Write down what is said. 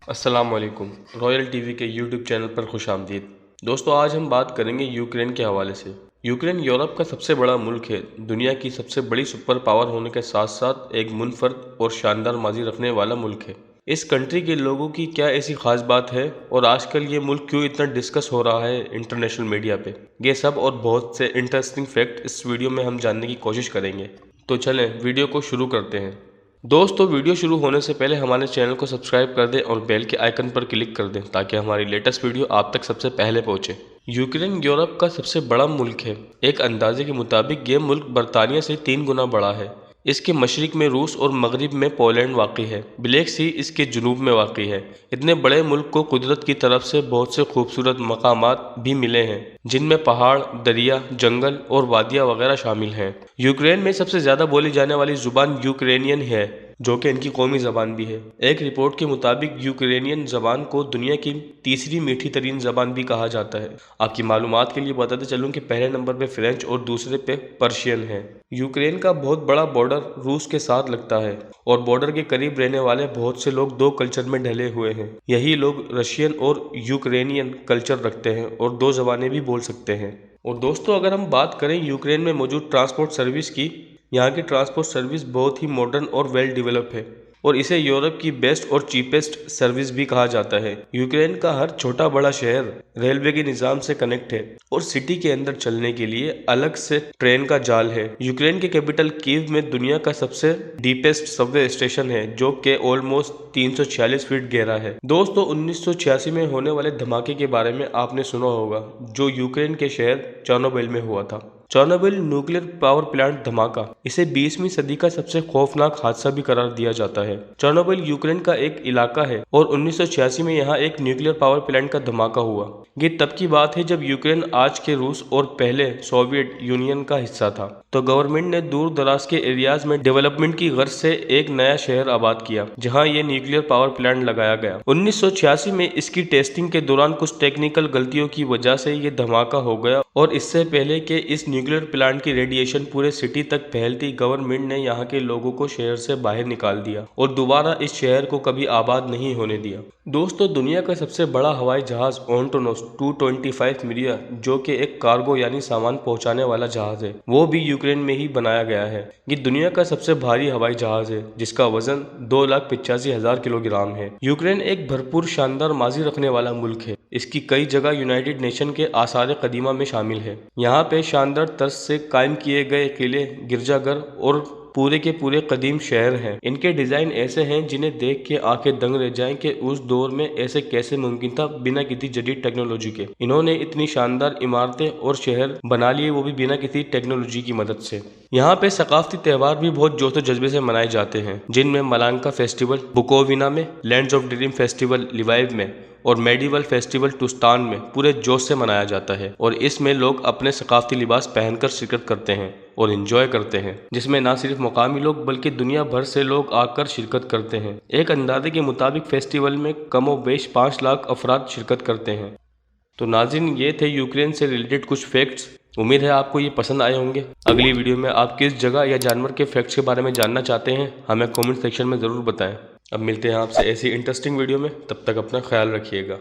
अस्सलामुअलैकुम। Royal TV के YouTube channel पर खुशामदीद। दोस्तों, आज हम बात करेंगे यूक्रेन के हवाले से। यूक्रेन यूरोप का सबसे बड़ा मुल्क है। दुनिया की सबसे बड़ी सुपर पावर होने के साथ साथ एक मुनफरद और शानदार माजी रखने वाला मुल्क है। इस कंट्री के लोगों की क्या ऐसी खास बात है और आजकल ये मुल्क क्यों इतना डिस्कस हो रहा है इंटरनेशनल मीडिया पे, ये सब और बहुत से इंटरेस्टिंग फैक्ट इस वीडियो में हम जानने की कोशिश करेंगे। तो चलें वीडियो को शुरू करते हैं। दोस्तों, वीडियो शुरू होने से पहले हमारे चैनल को सब्सक्राइब कर दें और बेल के आइकन पर क्लिक कर दें ताकि हमारी लेटेस्ट वीडियो आप तक सबसे पहले पहुंचे। यूक्रेन यूरोप का सबसे बड़ा मुल्क है। एक अंदाजे के मुताबिक ये मुल्क बरतानिया से 3 गुना बड़ा है। इसके मशरिक में रूस और मगरिब में पोलैंड वाक़ई है। ब्लैक सी इसके जुनूब में वाक़ई है। इतने बड़े मुल्क को कुदरत की तरफ से बहुत से खूबसूरत मकामात भी मिले हैं, जिनमें पहाड़, दरिया, जंगल और वादियाँ वगैरह शामिल हैं। यूक्रेन में सबसे ज़्यादा बोली जाने वाली ज़ुबान यूक्रेनियन है, जो कि इनकी कौमी ज़बान भी है। एक रिपोर्ट के मुताबिक यूक्रेनियन ज़बान को दुनिया की तीसरी मीठी तरीन ज़बान भी कहा जाता है। आपकी मालूमात के लिए बताते चलूँ कि पहले नंबर पे फ्रेंच और दूसरे पे पर्शियन है। यूक्रेन का बहुत बड़ा बॉर्डर रूस के साथ लगता है और बॉर्डर के करीब रहने वाले बहुत से लोग 2 कल्चर में ढले हुए हैं। यही लोग रशियन और यूक्रेनियन कल्चर रखते हैं और 2 ज़बानें भी बोल सकते हैं। और दोस्तों, अगर हम बात करें यूक्रेन में मौजूद ट्रांसपोर्ट सर्विस की, यहाँ की ट्रांसपोर्ट सर्विस बहुत ही मॉडर्न और वेल डेवलप है और इसे यूरोप की बेस्ट और चीपेस्ट सर्विस भी कहा जाता है। यूक्रेन का हर छोटा बड़ा शहर रेलवे के निज़ाम से कनेक्ट है और सिटी के अंदर चलने के लिए अलग से ट्रेन का जाल है। यूक्रेन के कैपिटल कीव में दुनिया का सबसे डीपेस्ट सबवे स्टेशन है, जो कि ऑलमोस्ट 346 फीट गहरा है। दोस्तों, 1986 में होने वाले धमाके के बारे में आपने सुना होगा, जो यूक्रेन के शहर चेर्नोबिल में हुआ था। चेर्नोबिल न्यूक्लियर पावर प्लांट धमाका, इसे 20वीं सदी का सबसे खौफनाक हादसा भी करार दिया जाता है। चेर्नोबिल यूक्रेन का एक इलाका है और 1986 में यहाँ एक न्यूक्लियर पावर प्लांट का धमाका हुआ। ये तब की बात है जब यूक्रेन आज के रूस और पहले सोवियत यूनियन का हिस्सा था। तो गवर्नमेंट ने दूर दराज के एरियाज में डेवलपमेंट की गर्ज से एक नया शहर आबाद किया, जहाँ ये न्यूक्लियर पावर प्लांट लगाया गया। 1986 में इसकी टेस्टिंग के दौरान कुछ टेक्निकल गलतियों की वजह से ये धमाका हो गया और इससे पहले कि इस न्यूक्लियर प्लांट की रेडिएशन पूरे सिटी तक फैलती, गवर्नमेंट ने यहाँ के लोगों को शहर से बाहर निकाल दिया और दोबारा इस शहर को कभी आबाद नहीं होने दिया। दोस्तों, दुनिया का सबसे बड़ा हवाई जहाज एंटोनोस 225 मिलिया, जो कि एक कार्गो यानी सामान पहुंचाने वाला जहाज है, वो भी यूक्रेन में ही बनाया गया है। ये दुनिया का सबसे भारी हवाई जहाज है, जिसका वजन 2,85,000 किलोग्राम है। यूक्रेन एक भरपूर शानदार माजी रखने वाला मुल्क है। इसकी कई जगह यूनाइटेड नेशन के आसार कदीमा में शामिल है। यहाँ पे शानदार तर्ज से कायम किए गए किले, गिरजाघर और पूरे के पूरे कदीम शहर हैं। इनके डिज़ाइन ऐसे हैं जिन्हें देख के आंखें दंग रह जाएं कि उस दौर में ऐसे कैसे मुमकिन था बिना किसी जदीद टेक्नोलॉजी के। इन्होंने इतनी शानदार इमारतें और शहर बना लिए, वो भी बिना किसी टेक्नोलॉजी की मदद से। यहाँ पे सकाफती त्यौहार भी बहुत जोश और जज्बे से मनाए जाते हैं, जिनमें मलांका फेस्टिवल बुकोविना में, लैंड्स ऑफ ड्रीम फेस्टिवल लिवाइव में और मेडिवल फेस्टिवल टुस्तान में पूरे जोश से मनाया जाता है। और इसमें लोग अपने सकाफती लिबास पहनकर शिरकत करते हैं और एंजॉय करते हैं, जिसमें न सिर्फ मुकामी लोग बल्कि दुनिया भर से लोग आकर शिरकत करते हैं। एक अंदाजे के मुताबिक फेस्टिवल में कमोबेश 5 लाख अफराद शिरकत करते हैं। तो नाज़रीन, ये थे यूक्रेन से रिलेटेड कुछ फैक्ट्स। उम्मीद है आपको ये पसंद आए होंगे। अगली वीडियो में आप किस जगह या जानवर के फैक्ट्स के बारे में जानना चाहते हैं, हमें कमेंट सेक्शन में ज़रूर बताएं। अब मिलते हैं आपसे ऐसी इंटरेस्टिंग वीडियो में, तब तक अपना ख्याल रखिएगा।